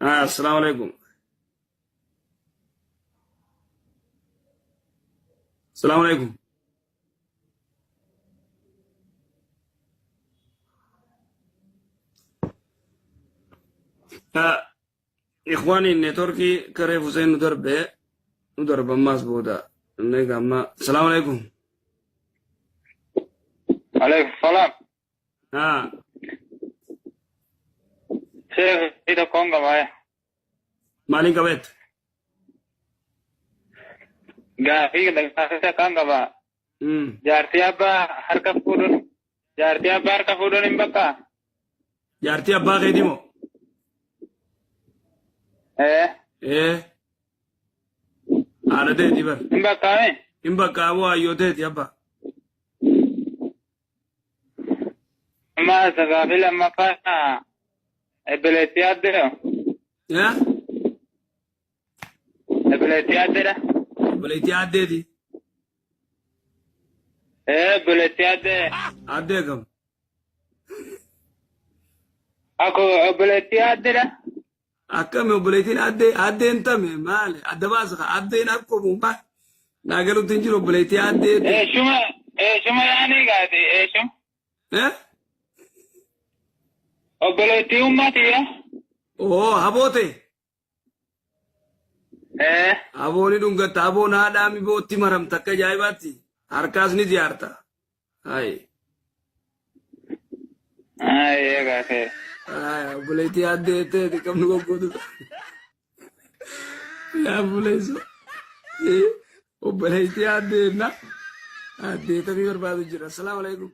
السلام عليكم. السلام عليكم. إخواني النتوركي كريف حسين ندرب ماس بودا نيجا السلام عليكم. عليكم السلام. ها شيخ إذا كونغا باي مالين كبيت gaaffii gaaffisa kan qaba. Jaartii abbaa harka fuudhuun hin bakka. jaartii abbaa keetimoo haadha teeti bar Hin bakkaame. hin bakkaaboo hayyoo teeti abbaa Ammaa gaaffii lammaffaa ebileetti addedha. Ebileetti addedha. obboleettii addeeti Ebileetti addee. addee kam Ako ebileetti addedha. akkami obboleettiin addeen tame maali adda baasa addeen akkuma maal naagalutti hin jiru obboleettii addeeti Eeshuma yaanii gaati eeshum. Obboleettii ummatiya. oo haboote abooni dhungatta aboon haadhaami bootti maramta akka ajaa'ibaatti harkaas ni ziyaarta hayi Gaafee. obboleettii addeeteeti qabnu goggootu yaa buleessu obboleettii addeenna addeetamii barbaadu jira assalaamu alaikum